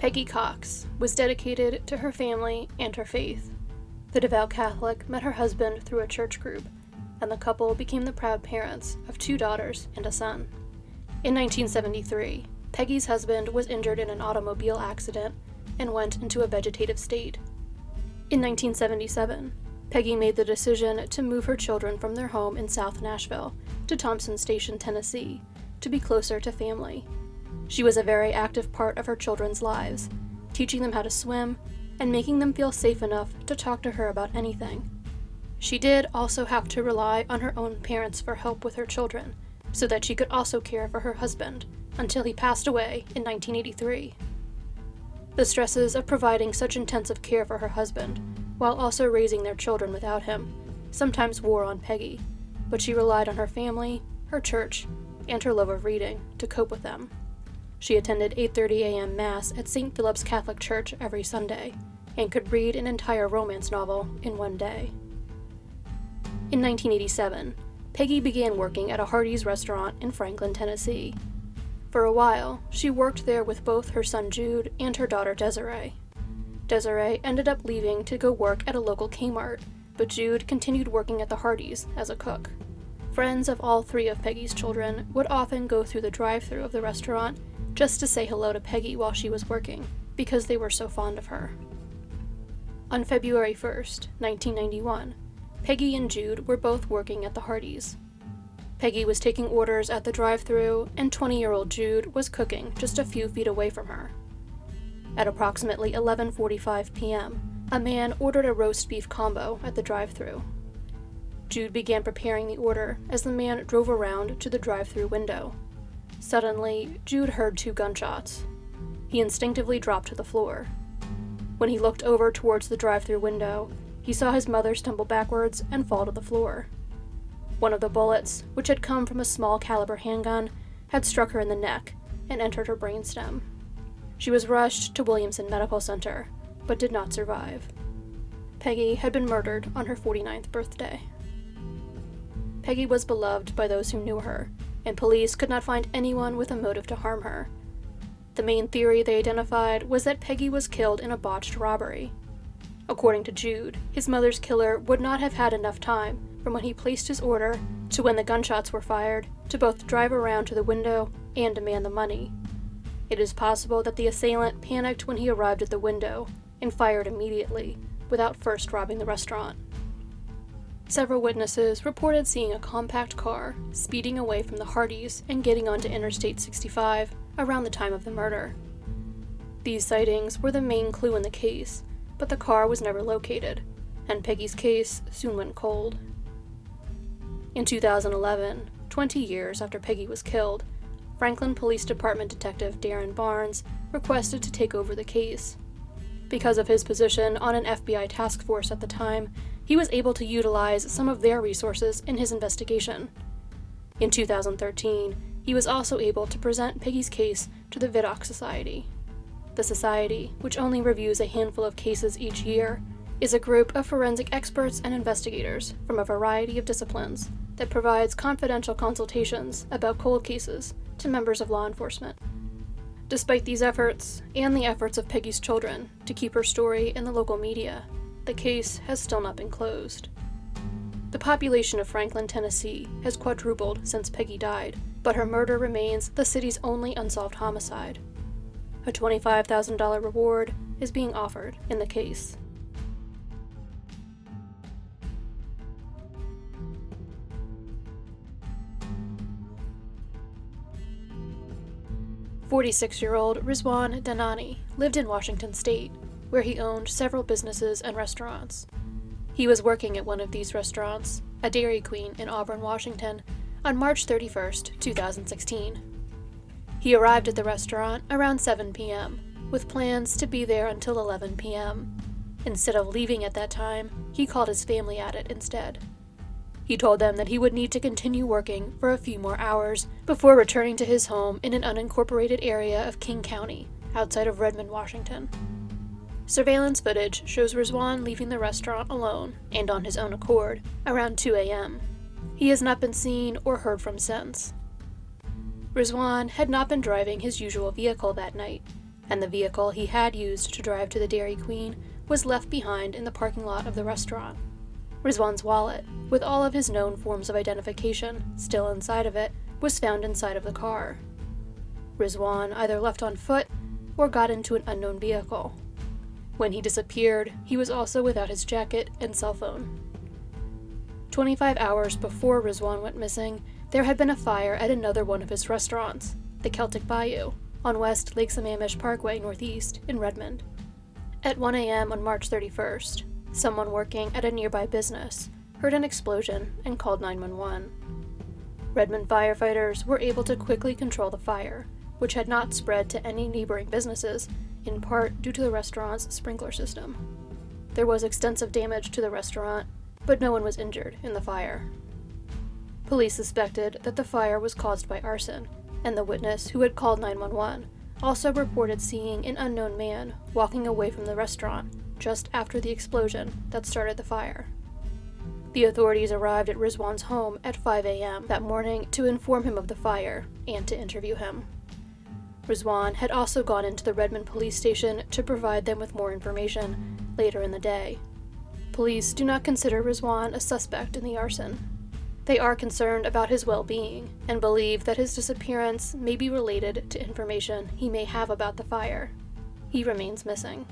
Peggy Cox was dedicated to her family and her faith. The devout Catholic met her husband through a church group, and the couple became the proud parents of 2 daughters and a son. In 1973, Peggy's husband was injured in an automobile accident and went into a vegetative state. In 1977, Peggy made the decision to move her children from their home in South Nashville to Thompson Station, Tennessee, to be closer to family. She was a very active part of her children's lives, teaching them how to swim and making them feel safe enough to talk to her about anything. She did also have to rely on her own parents for help with her children, so that she could also care for her husband until he passed away in 1983. The stresses of providing such intensive care for her husband, while also raising their children without him, sometimes wore on Peggy, but she relied on her family, her church, and her love of reading to cope with them. She attended 8:30 a.m. Mass at St. Philip's Catholic Church every Sunday, and could read an entire romance novel in one day. In 1987, Peggy began working at a Hardee's restaurant in Franklin, Tennessee. For a while, she worked there with both her son Jude and her daughter Desiree. Desiree ended up leaving to go work at a local Kmart, but Jude continued working at the Hardee's as a cook. Friends of all 3 of Peggy's children would often go through the drive-thru of the restaurant just to say hello to Peggy while she was working, because they were so fond of her. On February 1st, 1991, Peggy and Jude were both working at the Hardee's. Peggy was taking orders at the drive-thru, and 20-year-old Jude was cooking just a few feet away from her. At approximately 11:45 p.m., a man ordered a roast beef combo at the drive-thru. Jude began preparing the order as the man drove around to the drive-thru window. Suddenly, Jude heard 2 gunshots. He instinctively dropped to the floor. When he looked over towards the drive-thru window, he saw his mother stumble backwards and fall to the floor. One of the bullets, which had come from a small caliber handgun, had struck her in the neck and entered her brainstem. She was rushed to Williamson Medical Center, but did not survive. Peggy had been murdered on her 49th birthday. Peggy was beloved by those who knew her, and police could not find anyone with a motive to harm her. The main theory they identified was that Peggy was killed in a botched robbery. According to Jude, his mother's killer would not have had enough time from when he placed his order to when the gunshots were fired to both drive around to the window and demand the money. It is possible that the assailant panicked when he arrived at the window and fired immediately, without first robbing the restaurant. Several witnesses reported seeing a compact car speeding away from the Hardee's and getting onto Interstate 65 around the time of the murder. These sightings were the main clue in the case, but the car was never located, and Peggy's case soon went cold. In 2011, 20 years after Peggy was killed, Franklin Police Department Detective Darren Barnes requested to take over the case. Because of his position on an FBI task force at the time, he was able to utilize some of their resources in his investigation. In 2013, he was also able to present Peggy's case to the Vidocq Society. The society, which only reviews a handful of cases each year, is a group of forensic experts and investigators from a variety of disciplines that provides confidential consultations about cold cases to members of law enforcement. Despite these efforts, and the efforts of Peggy's children to keep her story in the local media, the case has still not been closed. The population of Franklin, Tennessee has quadrupled since Peggy died, but her murder remains the city's only unsolved homicide. A $25,000 reward is being offered in the case. "46-year-old Rizwan Dhanani lived in Washington State, where he owned several businesses and restaurants. He was working at one of these restaurants, a Dairy Queen in Auburn, Washington, on March 31st, 2016. He arrived at the restaurant around 7 p.m., with plans to be there until 11 p.m. Instead of leaving at that time, he called his family at it instead. He told them that he would need to continue working for a few more hours before returning to his home in an unincorporated area of King County, outside of Redmond, Washington. Surveillance footage shows Rizwan leaving the restaurant alone and on his own accord around 2 a.m. He has not been seen or heard from since. Rizwan had not been driving his usual vehicle that night, and the vehicle he had used to drive to the Dairy Queen was left behind in the parking lot of the restaurant. Rizwan's wallet, with all of his known forms of identification still inside of it, was found inside of the car. Rizwan either left on foot or got into an unknown vehicle. When he disappeared, he was also without his jacket and cell phone. 25 hours before Rizwan went missing, there had been a fire at another one of his restaurants, the Celtic Bayou, on West Lake Sammamish Parkway Northeast in Redmond. At 1 a.m. on March 31st, someone working at a nearby business heard an explosion and called 911. Redmond firefighters were able to quickly control the fire, which had not spread to any neighboring businesses, in part due to the restaurant's sprinkler system. There was extensive damage to the restaurant, but no one was injured in the fire. Police suspected that the fire was caused by arson, and the witness who had called 911 also reported seeing an unknown man walking away from the restaurant just after the explosion that started the fire. The authorities arrived at Rizwan's home at 5 a.m. that morning to inform him of the fire and to interview him. Rizwan had also gone into the Redmond police station to provide them with more information later in the day. Police do not consider Rizwan a suspect in the arson. They are concerned about his well-being and believe that his disappearance may be related to information he may have about the fire. He remains missing.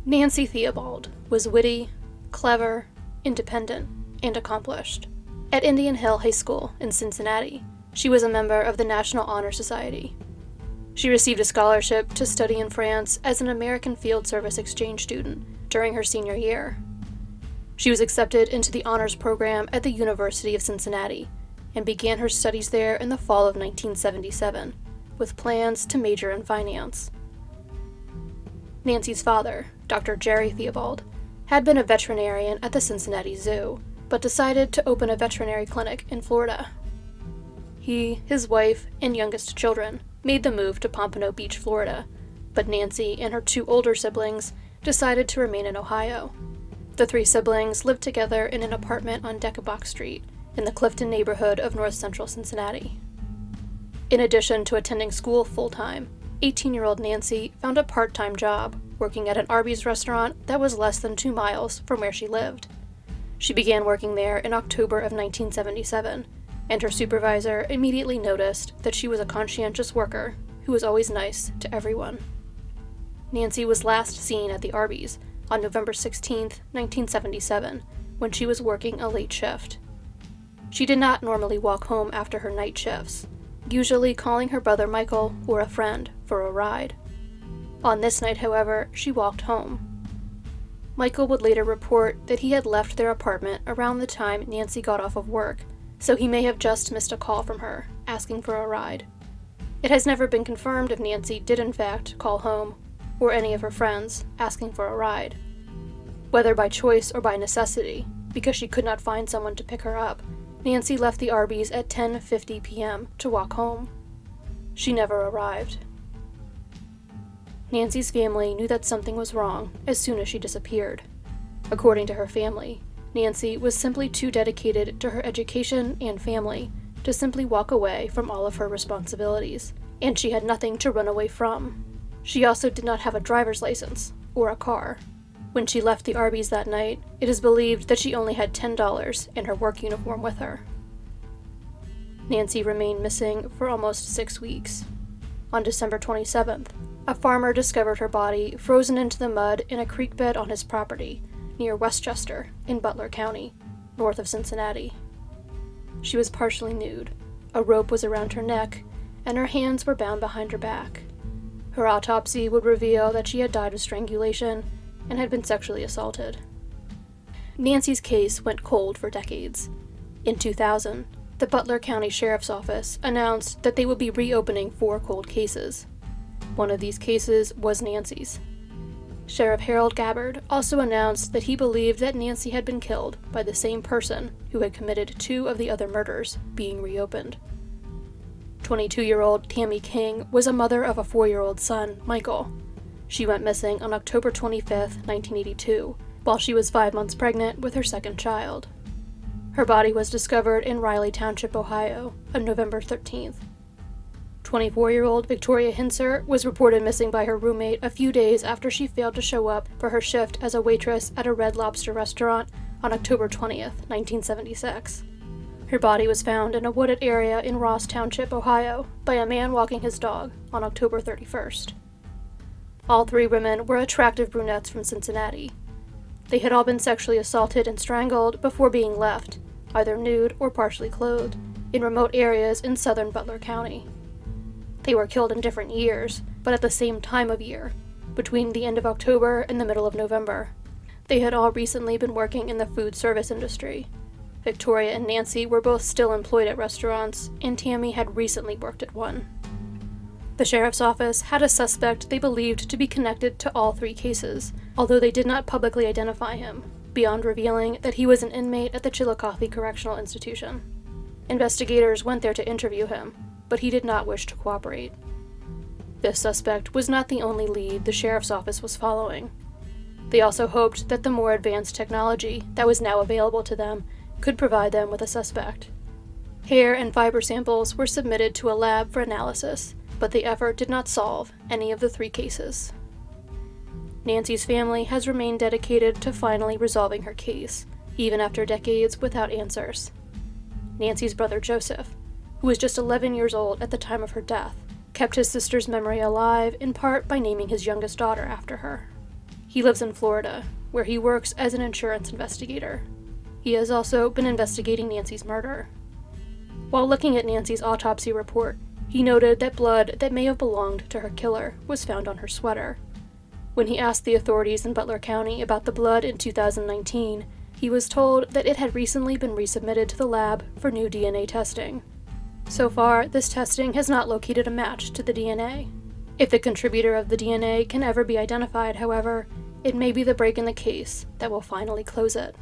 Nancy Theobald was witty, clever, independent, and accomplished. At Indian Hill High School in Cincinnati, she was a member of the National Honor Society. She received a scholarship to study in France as an American Field Service exchange student during her senior year. She was accepted into the honors program at the University of Cincinnati and began her studies there in the fall of 1977, with plans to major in finance. Nancy's father, Dr. Jerry Theobald, had been a veterinarian at the Cincinnati Zoo, but decided to open a veterinary clinic in Florida. He, his wife, and youngest children made the move to Pompano Beach, Florida, but Nancy and her two older siblings decided to remain in Ohio. The three siblings lived together in an apartment on Deckenbach Street in the Clifton neighborhood of north central Cincinnati. In addition to attending school full-time, 18-year-old Nancy found a part-time job working at an Arby's restaurant that was less than 2 miles from where she lived. She began working there in October of 1977, and her supervisor immediately noticed that she was a conscientious worker who was always nice to everyone. Nancy was last seen at the Arby's on November 16, 1977, when she was working a late shift. She did not normally walk home after her night shifts, usually calling her brother Michael or a friend for a ride. On this night, however, she walked home. Michael would later report that he had left their apartment around the time Nancy got off of work, so he may have just missed a call from her, asking for a ride. It has never been confirmed if Nancy did in fact call home, or any of her friends, asking for a ride. Whether by choice or by necessity, because she could not find someone to pick her up, Nancy left the Arby's at 10:50 p.m. to walk home. She never arrived. Nancy's family knew that something was wrong as soon as she disappeared. According to her family, Nancy was simply too dedicated to her education and family to simply walk away from all of her responsibilities, and she had nothing to run away from. She also did not have a driver's license or a car. When she left the Arby's that night, it is believed that she only had $10 in her work uniform with her. Nancy remained missing for almost 6 weeks. On December 27th, a farmer discovered her body frozen into the mud in a creek bed on his property near Westchester in Butler County, north of Cincinnati. She was partially nude. A rope was around her neck, and her hands were bound behind her back. Her autopsy would reveal that she had died of strangulation and had been sexually assaulted. Nancy's case went cold for decades. In 2000, the Butler County Sheriff's Office announced that they would be reopening 4 cold cases. One of these cases was Nancy's. Sheriff Harold Gabbard also announced that he believed that Nancy had been killed by the same person who had committed 2 of the other murders being reopened. 22-year-old Tammy King was a mother of a 4-year-old son, Michael. She went missing on October 25, 1982, while she was 5 months pregnant with her second child. Her body was discovered in Riley Township, Ohio, on November 13th. 24-year-old Victoria Hinser was reported missing by her roommate a few days after she failed to show up for her shift as a waitress at a Red Lobster restaurant on October 20th, 1976. Her body was found in a wooded area in Ross Township, Ohio, by a man walking his dog on October 31st. All 3 women were attractive brunettes from Cincinnati. They had all been sexually assaulted and strangled before being left, either nude or partially clothed, in remote areas in southern Butler County. They were killed in different years, but at the same time of year, between the end of October and the middle of November. They had all recently been working in the food service industry. Victoria and Nancy were both still employed at restaurants, and Tammy had recently worked at one. The sheriff's office had a suspect they believed to be connected to all 3 cases, although they did not publicly identify him, beyond revealing that he was an inmate at the Chillicothe Correctional Institution. Investigators went there to interview him, but he did not wish to cooperate. This suspect was not the only lead the sheriff's office was following. They also hoped that the more advanced technology that was now available to them could provide them with a suspect. Hair and fiber samples were submitted to a lab for analysis, but the effort did not solve any of the 3 cases. Nancy's family has remained dedicated to finally resolving her case, even after decades without answers. Nancy's brother Joseph, who was just 11 years old at the time of her death, kept his sister's memory alive in part by naming his youngest daughter after her. He lives in Florida, where he works as an insurance investigator. He has also been investigating Nancy's murder. While looking at Nancy's autopsy report, he noted that blood that may have belonged to her killer was found on her sweater. When he asked the authorities in Butler County about the blood in 2019, he was told that it had recently been resubmitted to the lab for new DNA testing. So far, this testing has not located a match to the DNA. If the contributor of the DNA can ever be identified, however, it may be the break in the case that will finally close it.